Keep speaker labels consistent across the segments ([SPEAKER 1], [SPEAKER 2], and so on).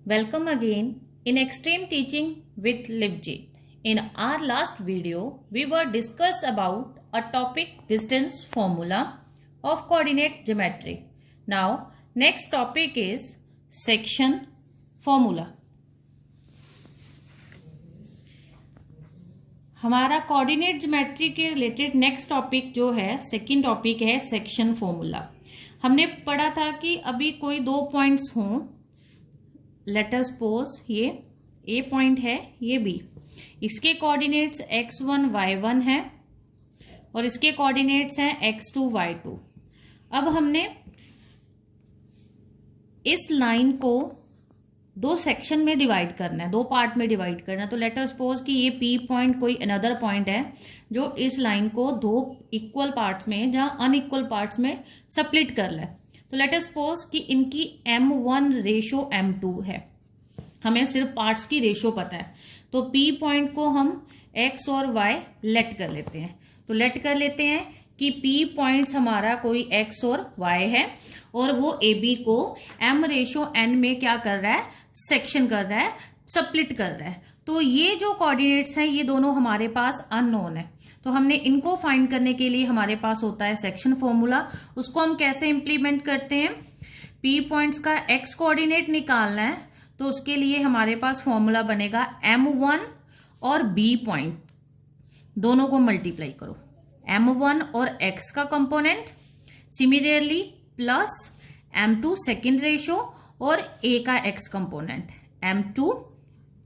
[SPEAKER 1] Welcome again in Extreme Teaching with Livjit. In our last video, we were discussed about a topic distance formula of coordinate geometry. Now, next topic is section formula. हमारा coordinate geometry के related next topic जो है second topic है section formula. हमने पढ़ा था कि अभी कोई दो पॉइंट्स हों, लेट अस सपोज ये ए पॉइंट है, ये बी, इसके कोऑर्डिनेट्स x1 y1 है और इसके कोऑर्डिनेट्स हैं x2 y2। अब हमने इस लाइन को दो सेक्शन में डिवाइड करना है, दो पार्ट में डिवाइड करना है। तो लेट अस सपोज कि ये P पॉइंट कोई अनदर पॉइंट है जो इस लाइन को दो इक्वल पार्ट्स में या अनइक्वल पार्ट्स में स्प्लिट कर ले। तो लेट अस सपोज कि इनकी M1 रेशो M2 है, हमें सिर्फ पार्ट्स की रेशो पता है। तो P पॉइंट को हम X और Y लेट कर लेते हैं। तो लेट कर लेते हैं कि P पॉइंट्स हमारा कोई X और Y है और वो AB को M रेशो N में क्या कर रहा है, सेक्शन कर रहा है, स्प्लिट कर रहा है। तो ये जो कोऑर्डिनेट्स हैं ये दोनों हमारे पास अननोन है। तो हमने इनको फाइंड करने के लिए हमारे पास होता है सेक्शन फॉर्मूला। उसको हम कैसे इंप्लीमेंट करते हैं, P पॉइंट्स का X कोऑर्डिनेट निकालना है तो उसके लिए हमारे पास फॉर्मूला बनेगा M1 और B पॉइंट दोनों को मल्टीप्लाई करो, M1 और X का component, similarly plus M2 second ratio और A का X component M2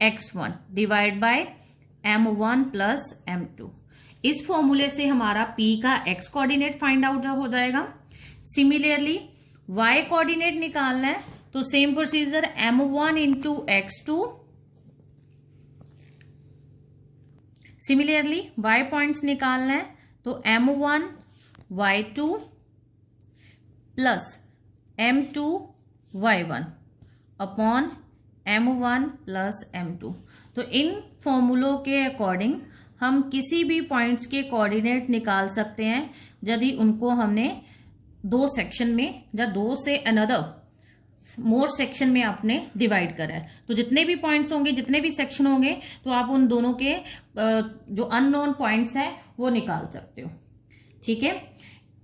[SPEAKER 1] X1 divide by M1 plus M2। इस फॉर्मूले से हमारा P का X कोऑर्डिनेट फाइंड आउट हो जाएगा। सिमिलरली Y कोऑर्डिनेट निकालना है तो same procedure M1 into X2। Similarly Y points निकालना है तो M1 Y2 plus M2 Y1 upon M1 plus M2। तो इन फॉर्मूलों के अकॉर्डिंग हम किसी भी पॉइंट्स के कोऑर्डिनेट निकाल सकते हैं यदि उनको हमने दो सेक्शन में या दो से अनदर मोर सेक्शन में आपने डिवाइड करा है। तो जितने भी पॉइंट्स होंगे, जितने भी सेक्शन होंगे, तो आप उन दोनों के जो अननोन पॉइंट्स हैं वो निकाल सकते हो। ठीक है,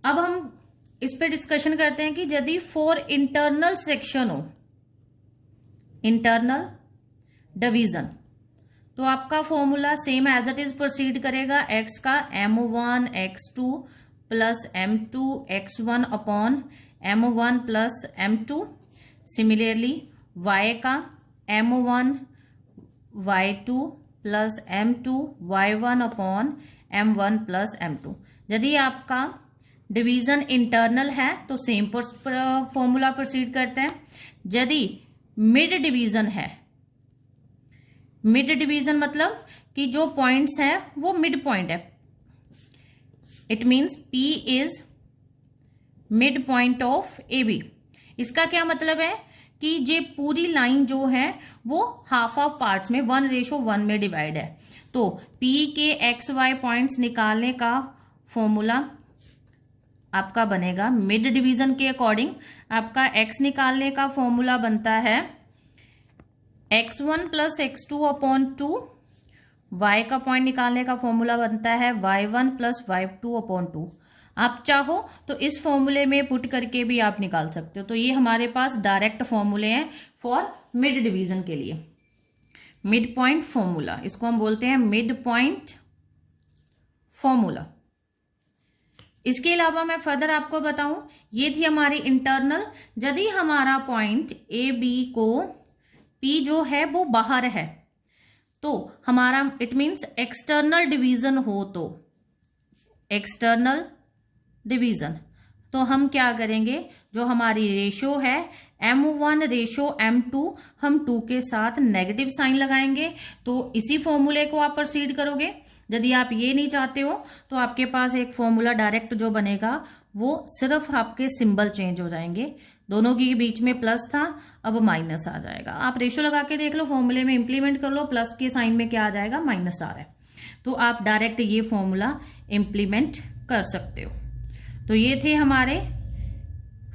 [SPEAKER 1] अब हम इस पे डिस्कशन करते हैं कि यदि फॉर इंटरनल सेक्शन हो, इंटरनल डिवीजन, तो आपका formula same as it is proceed करेगा। x का M1 X2 plus M2 X1 upon M1 plus M2। Similarly y का M1 Y2 plus M2 Y1 upon M1 plus M2। यदि आपका division internal है तो same formula proceed करते हैं। यदि मिड डिवीजन है, मिड डिवीजन मतलब कि जो पॉइंट्स हैं वो मिड पॉइंट है, it means P is mid point of AB। इसका क्या मतलब है कि ये पूरी लाइन जो है वो हाफ ऑफ पार्ट्स में 1:1 में डिवाइड है। तो P के XY पॉइंट्स निकालने का फॉर्मूला आपका बनेगा मिड डिवीजन के अकॉर्डिंग। आपका X निकालने का फॉर्मूला बनता है X1 plus X2 upon 2। Y का पॉइंट निकालने का फॉर्मूला बनता है Y1 प्लस Y2 अपॉन 2। आप चाहो तो इस फॉर्मूले में पुट करके भी आप निकाल सकते हो। तो ये हमारे पास डायरेक्ट फॉर्मूले हैं फॉर मिड डिवीजन के लिए। मिड पॉइंट फॉर्मूला, इसको हम बोलते हैं मिड पॉइंट फॉर्मूला। इसके अलावा मैं फर्दर आपको बताऊं, ये थी हमारी इंटरनल। यदि हमारा पॉइंट ए बी को P जो है वो बाहर है तो हमारा इट मीन्स एक्सटर्नल डिवीजन हो, तो एक्सटर्नल डिवीजन तो हम क्या करेंगे, जो हमारी रेशो है M1 रेशो M2, हम 2 के साथ नेगेटिव साइन लगाएंगे। तो इसी फॉर्मूले को आप प्रोसीड करोगे। यदि आप ये नहीं चाहते हो तो आपके पास एक फॉर्मूला डायरेक्ट जो बनेगा वो सिर्फ आपके सिंबल चेंज हो जाएंगे। दोनों के बीच में प्लस था, अब माइनस आ जाएगा। आप रेशो लगा के देख लो, फॉर्मूले में इंप्लीमेंट कर लो, प्लस के साइन में क्या आ जाएगा, माइनस आ रहा है। तो आप डायरेक्ट ये फॉर्मूला इंप्लीमेंट कर सकते हो। तो ये थे हमारे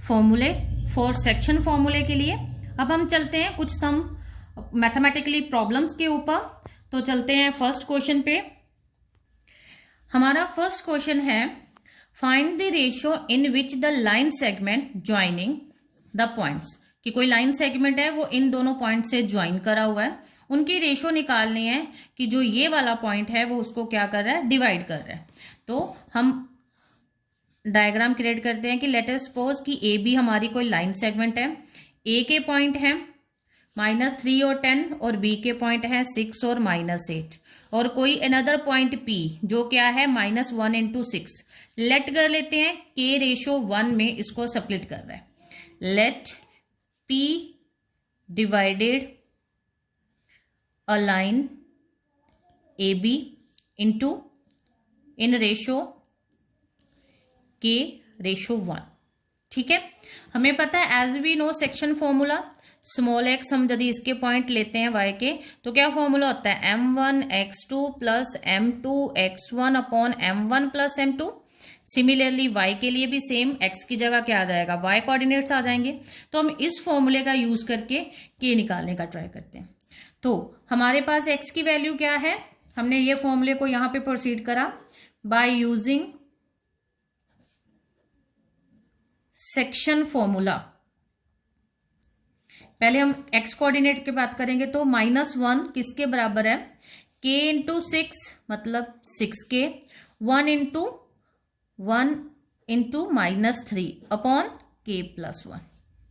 [SPEAKER 1] फॉर्मूले फॉर सेक्शन फॉर्मूले के लिए। अब हम चलते हैं कुछ सम मैथमेटिकली प्रॉब्लम्स के ऊपर। तो चलते हैं फर्स्ट क्वेश्चन पे। हमारा फर्स्ट क्वेश्चन है find the ratio in which the line segment joining the points, कि कोई लाइन सेगमेंट है वो इन दोनों पॉइंट से ज्वाइन करा हुआ है, उनकी रेशियो निकालनी है कि जो ये वाला पॉइंट है वो उसको क्या कर रहा है, डिवाइड कर रहा है। तो हम डायग्राम क्रिएट करते हैं कि लेट अस सपोज कि ए बी हमारी कोई लाइन सेगमेंट है। ए के पॉइंट है -3 और 10 और बी के पॉइंट है 6 और -8 और कोई अनदर पॉइंट पी जो क्या है -1 × 6। लेट कर लेते हैं के रेशो 1 में इसको स्प्लिट कर रहा है। Let P divided a line A B into in ratio के रेशो 1। ठीक है, हमें पता है as we know section formula small X, हम यदि इसके पॉइंट लेते हैं y के तो क्या फॉर्मूला होता है m1 x2 plus m2 x1 upon m1 plus m2। Similarly y के लिए भी सेम, x की जगह क्या आ जाएगा, y कोऑर्डिनेट्स आ जाएंगे। तो हम इस फॉर्मूले का यूज करके k निकालने का ट्राई करते हैं। तो हमारे पास x की वैल्यू क्या है, हमने ये फॉर्मूले को यहां पे प्रोसीड करा बाय यूजिंग सेक्शन फॉर्मूला। पहले हम x कोऑर्डिनेट की बात करेंगे तो -1 किसके बराबर है, k × 6 मतलब 6k, 1 × -3 अपॉन k + 1।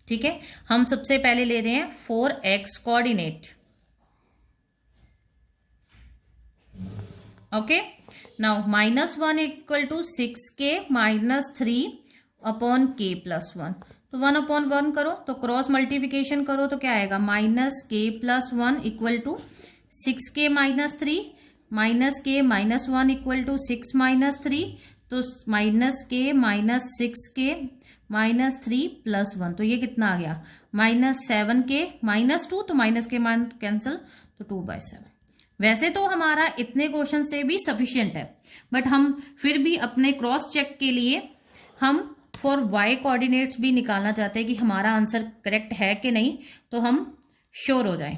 [SPEAKER 1] ठीक है, हम सबसे पहले ले रहे हैं 4x coordinate. Okay, now -1 = 6k -3 upon k + 1। तो 1 अपॉन 1 करो तो क्रॉस मल्टीप्लिकेशन करो तो क्या आएगा, -k + 1 = 6k - 3 -k - 1 = 6 - 3, तो -k - 6k -3 + 1, तो ये कितना आ गया -7k -2, तो माइनस के मान कैंसिल तो 2/7। वैसे तो हमारा इतने क्वेश्चन से भी सफिशिएंट है, बट हम फिर भी अपने क्रॉस चेक के लिए हम फॉर y कोऑर्डिनेट्स भी निकालना चाहते हैं कि हमारा आंसर करेक्ट है कि नहीं, तो हम श्योर हो जाएं।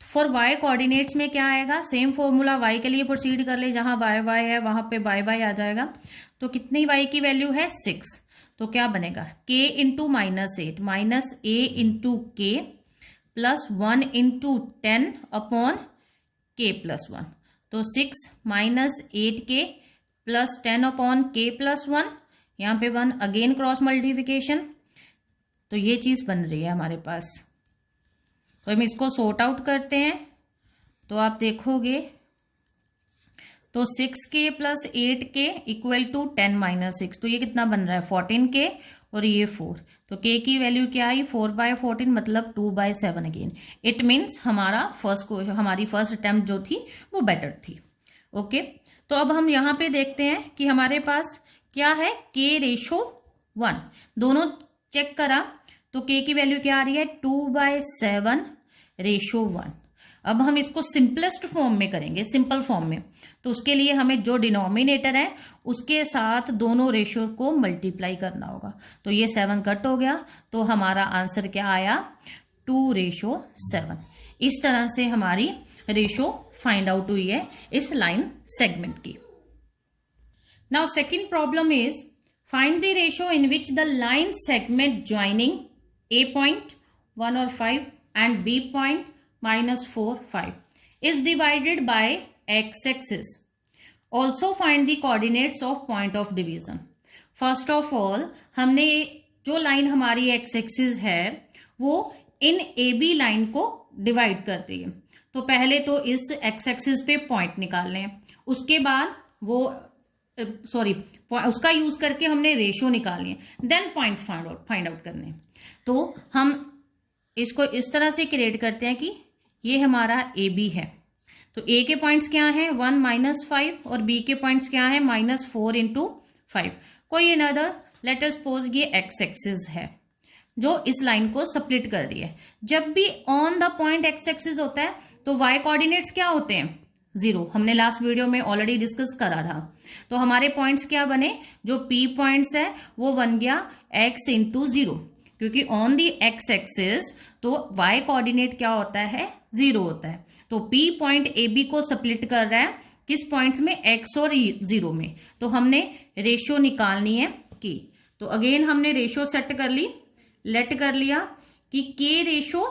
[SPEAKER 1] फॉर y कोऑर्डिनेट्स में क्या आएगा, सेम फॉर्मूला y के लिए प्रोसीड कर ले, जहां y है वहां पे y आ जाएगा। तो कितनी y की वैल्यू है 6, तो क्या बनेगा k × -8 -a × k plus 1 × 10 upon k + 1, तो 6 - 8k प्लस 10 अपॉन k + 1, यहाँ पे 1 अगेन क्रॉस मल्टीप्लिकेशन, तो ये चीज बन रही है हमारे पास। तो हम इसको सॉर्ट आउट करते हैं तो आप देखोगे तो 6k + 8k = 10 - 6, तो ये कितना बन रहा है 14k और ये 4, तो k की वैल्यू क्या आई 4/14 मतलब 2/7 अगेन। इट मीन्स हमारा फर्स्ट क्वेश्चन, हमारी फर्स्ट अटेम्प्ट जो थी वो बेटर थी। ओके, तो अब हम यहाँ पे देखते हैं कि हमारे पास क्या है k रेशो 1, दोनों चेक करा तो k की वैल्यू क्या आ रही है 2/7 रेशो 1। अब हम इसको सिंपलेस्ट फॉर्म में करेंगे, सिंपल फॉर्म में, तो उसके लिए हमें जो डिनोमिनेटर है उसके साथ दोनों रेशो को मल्टीप्लाई करना होगा। तो ये 7 कट हो गया, तो हमारा आंसर क्या आया 2/7। इस तरह से हमारी रेशो फाइंड आउट हुई है इस लाइन सेगमेंट की। Now second problem is find the ratio in which the line segment joining A point 1 or 5 and B point -4, 5 is divided by x-axis. Also find the coordinates of point of division. First of all हमने जो line हमारी x-axis है वो इन AB line को divide कर रही है, तो पहले तो इस x-axis पे पॉइंट निकालने हैं, उसके बाद वो उसका यूज करके हमने रेशियो निकालनी है, देन पॉइंट फाइंड आउट करने हैं। तो हम इसको इस तरह से क्रिएट करते हैं कि ये हमारा ए बी है, तो ए के पॉइंट्स क्या हैं 1 - 5 और बी के पॉइंट्स क्या हैं -4 × 5। कोई अनदर लेट अस सपोज ये एक्स एक्सिस है जो इस लाइन को स्प्लिट कर रही है। जब भी on the point x axis होता है तो वाई कोऑर्डिनेट्स क्या होते हैं 0, हमने लास्ट वीडियो में ऑलरेडी डिस्कस करा था। तो हमारे पॉइंट्स क्या बने, जो पी पॉइंट्स है वो बन गया x × 0, क्योंकि ऑन दी एक्स एक्सिस तो y कोऑर्डिनेट क्या होता है, 0 होता है। तो P पॉइंट ए बी को स्प्लिट कर रहा है किस पॉइंट्स में, x और 0 में। तो हमने रेशियो निकालनी है की। तो अगेन हमने रेशियो सेट कर ली, लेट कर लिया कि k रेशियो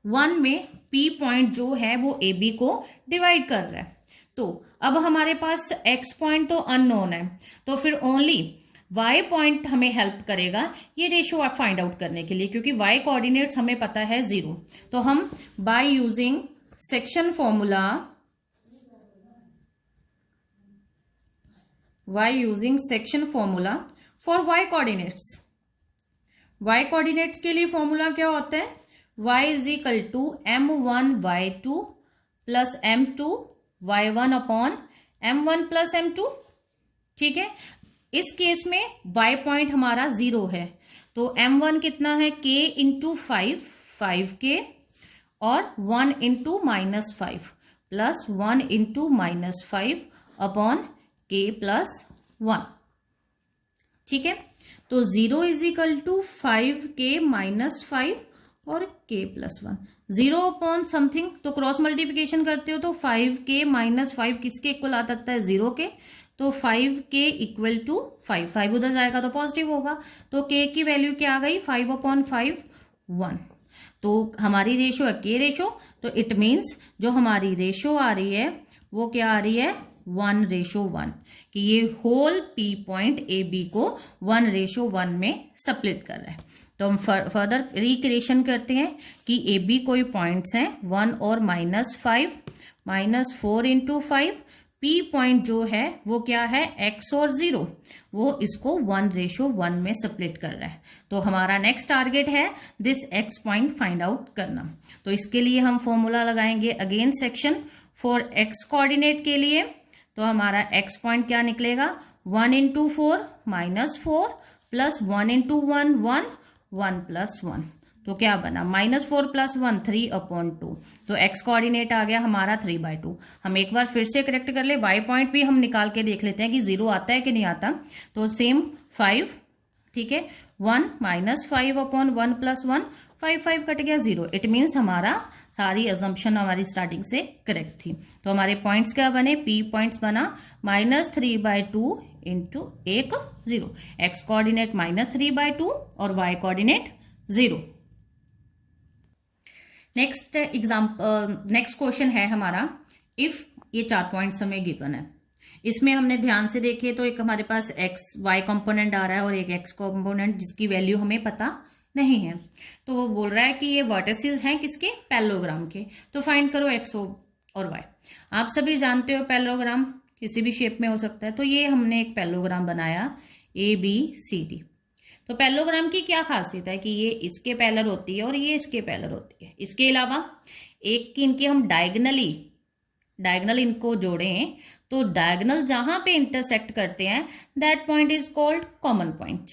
[SPEAKER 1] 1 में P पॉइंट जो है वो ए बी को डिवाइड कर रहा है। तो अब हमारे पास x पॉइंट तो अननोन है, तो फिर ओनली y पॉइंट हमें हेल्प करेगा ये रेशियो फाइंड आउट करने के लिए, क्योंकि y कोऑर्डिनेट्स हमें पता है 0। तो हम by using section formula, for y coordinates के लिए फॉर्मूला क्या होता है, y is equal to m1 y2 plus m2 y1 upon m1 plus m2। ठीक है, इस केस में y पॉइंट हमारा 0 है, तो m1 कितना है, k इंटू 5k, और 1 into minus 5 plus 1 into minus 5 upon k plus 1। ठीक है, तो 0 is equal to 5k minus 5 और k प्लस 1। 0 अपॉन समथिंग, तो क्रॉस मल्टीप्लिकेशन करते हो तो 5k माइनस 5 किसके इक्वल आ सकता है, 0 के। तो 5k इक्वल टू 5 उधर जाएगा तो पॉजिटिव होगा, तो k की वैल्यू क्या आ गई, 5 अपॉन 5 1। तो हमारी रेशियो है k रेशियो, तो इट मीन्स जो हमारी रेशियो आ रही है वो क्या आ रही है, 1:1, कि ये whole P point A B को 1:1 में स्प्लिट कर रहा है। तो हम फर्दर रिक्रिएशन करते हैं कि ए बी कोई पॉइंट्स हैं 1 और -5, -4 इंटू 5। P पॉइंट जो है वो क्या है, x और 0, वो इसको 1:1 में स्प्लिट कर रहा है। तो हमारा नेक्स्ट टारगेट है this x point find out करना। तो इसके लिए हम फॉर्मूला लगाएंगे again section for x coordinate के लिए। तो हमारा x पॉइंट क्या निकलेगा, 1 इंटू 4 -4 प्लस 1 इंटू 1 1 प्लस 1। तो क्या बना, -4 प्लस 1 3/2। तो x कोऑर्डिनेट आ गया हमारा 3/2। हम एक बार फिर से करेक्ट कर ले, y पॉइंट भी हम निकाल के देख लेते हैं कि 0 आता है कि नहीं आता। तो सेम 5, ठीक है, 1 -5/1 प्लस 1, 5 कट गया 0। इट मीन्स हमारा सारी अजम्पशन हमारी स्टार्टिंग से करेक्ट थी। तो हमारे पॉइंट्स क्या बने, P पॉइंट्स बना -3/2 इंटू 1 0, x कोऑर्डिनेट -3/2 और y कोऑर्डिनेट 0। नेक्स्ट क्वेश्चन है हमारा, इफ ये 4 पॉइंट्स हमें गिवन है, इसमें हमने ध्यान से देखे तो एक हमारे पास y कंपोनेंट आ रहा है और एक x कंपोनेंट जिसकी वैल्यू हमें पता नहीं है। तो वो बोल रहा है कि ये वर्टिसेस हैं किसके, पैरेललोग्राम के। तो फाइंड करो x और y। आप सभी जानते हो पैरेललोग्राम किसी भी शेप में हो सकता है। तो ये हमने एक पैरेललोग्राम बनाया ABCD। तो पैरेललोग्राम की क्या खासियत है कि ये इसके पैरेलल होती है और ये इसके पैरेलल होती है। इसके अलावा एक की इनके हम डायगोनल इनको जोड़ें तो डायगोनल जहां पे इंटरसेक्ट करते हैं that point is called common point.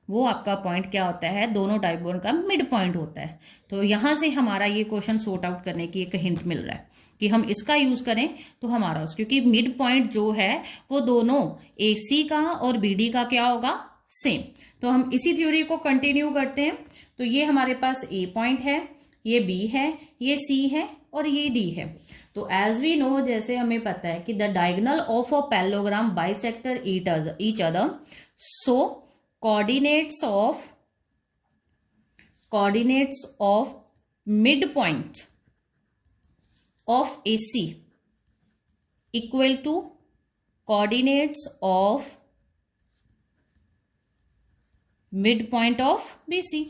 [SPEAKER 1] वो आपका पॉइंट क्या होता है, दोनों डायगोनल का मिड पॉइंट होता है। तो यहां से हमारा ये क्वेश्चन सॉर्ट आउट करने की एक हिंट मिल रहा है कि हम इसका यूज करें तो हमारा क्योंकि मिड पॉइंट जो है वो दोनों AC का और BD का क्या होगा, सेम। तो हम इसी थ्योरी को कंटिन्यू करते हैं। तो ये हमारे पास A पॉइंट है, ये B है, ये C है और ये D है। तो एज वी नो, जैसे हमें पता है कि the diagonal of a parallelogram bisector each other, so coordinates of mid point of AC equal to coordinates of mid point of BC।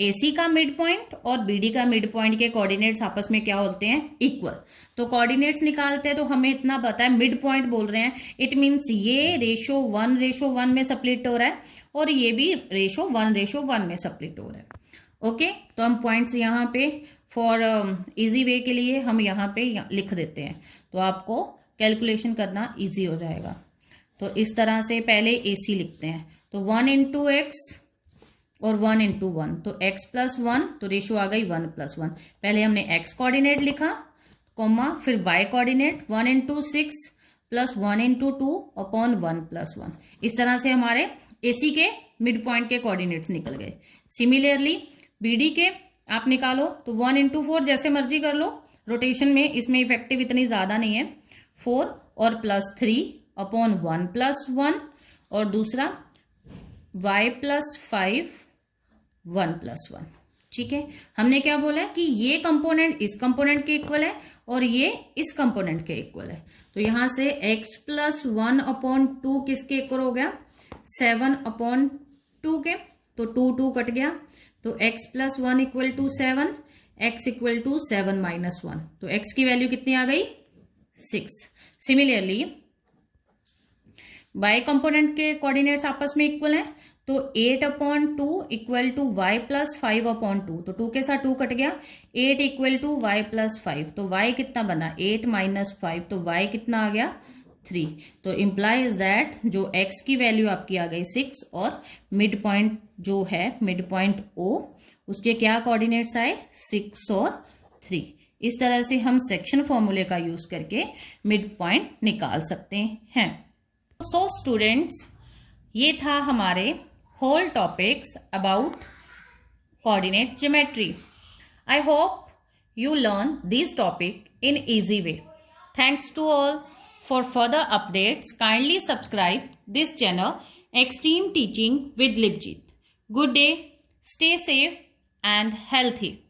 [SPEAKER 1] AC का मिड पॉइंट और BD का मिड पॉइंट के coordinates आपस में क्या होते हैं, इक्वल। तो कोऑर्डिनेट्स निकालते हैं तो हमें इतना पता है मिड पॉइंट बोल रहे हैं, इट मीन्स ये रेशो 1:1 में स्प्लिट हो रहा है और ये भी रेशो 1:1 में स्प्लिट हो रहा है। ओके, तो हम पॉइंट्स यहाँ पे फॉर इजी वे के लिए हम यहाँ पे लिख देते हैं, तो आपको कैलकुलेशन करना इजी हो जाएगा। तो इस तरह से पहले AC लिखते हैं, तो 1 इंटू x और 1 इंटू 1, तो x प्लस 1, तो रेशियो आ गई 1+1। पहले हमने x कोऑर्डिनेट लिखा, कॉमा, फिर y coordinate 1 into 6 plus 1 into 2 upon 1+1। इस तरह से हमारे AC के मिड पॉइंट के कोऑर्डिनेट्स निकल गए। सिमिलरली BD के आप निकालो तो 1 into 4 जैसे मर्जी कर लो, रोटेशन में इसमें इफेक्टिव इतनी ज्यादा नहीं है। 4 और +3 अपॉन 1 + 1 और दूसरा y + 5 1 + 1। ठीक है, हमने क्या बोला है कि ये कंपोनेंट इस कंपोनेंट के इक्वल है और ये इस कंपोनेंट के इक्वल है। तो यहां से x + 1 अपॉन 2 किसके इक्वल हो गया? 7 अपॉन 2 के। तो 2 2 कट गया, तो x + 1 = 7, x = 7 - 1। तो x की वैल्यू कितनी आ गई? 6। सिमिलरली y कंपोनेंट के कोऑर्डिनेट्स आपस में इक्वल हैं, तो 8 अपॉन 2 = y + 5 अपॉन 2। तो 2 के साथ 2 कट गया, 8 = y + 5। तो y कितना बना? 8 - 5। तो y कितना आ गया? 3। तो इम्प्लाइज दैट जो x की वैल्यू आपकी आ गई 6 और मिड पॉइंट जो है मिड पॉइंट O उसके क्या कोऑर्डिनेट्स आए? 6 और 3। इस तरह से हम सेक्शन फॉर्मूले का यूज करके मिड पॉइंट निकाल सकते हैं। सो स्टूडेंट्स, ये था हमारे whole topics about coordinate geometry. I hope you learn this topic in easy way. Thanks to all. For further updates, kindly subscribe this channel Extreme Teaching with Libjit. Good day, stay safe and healthy.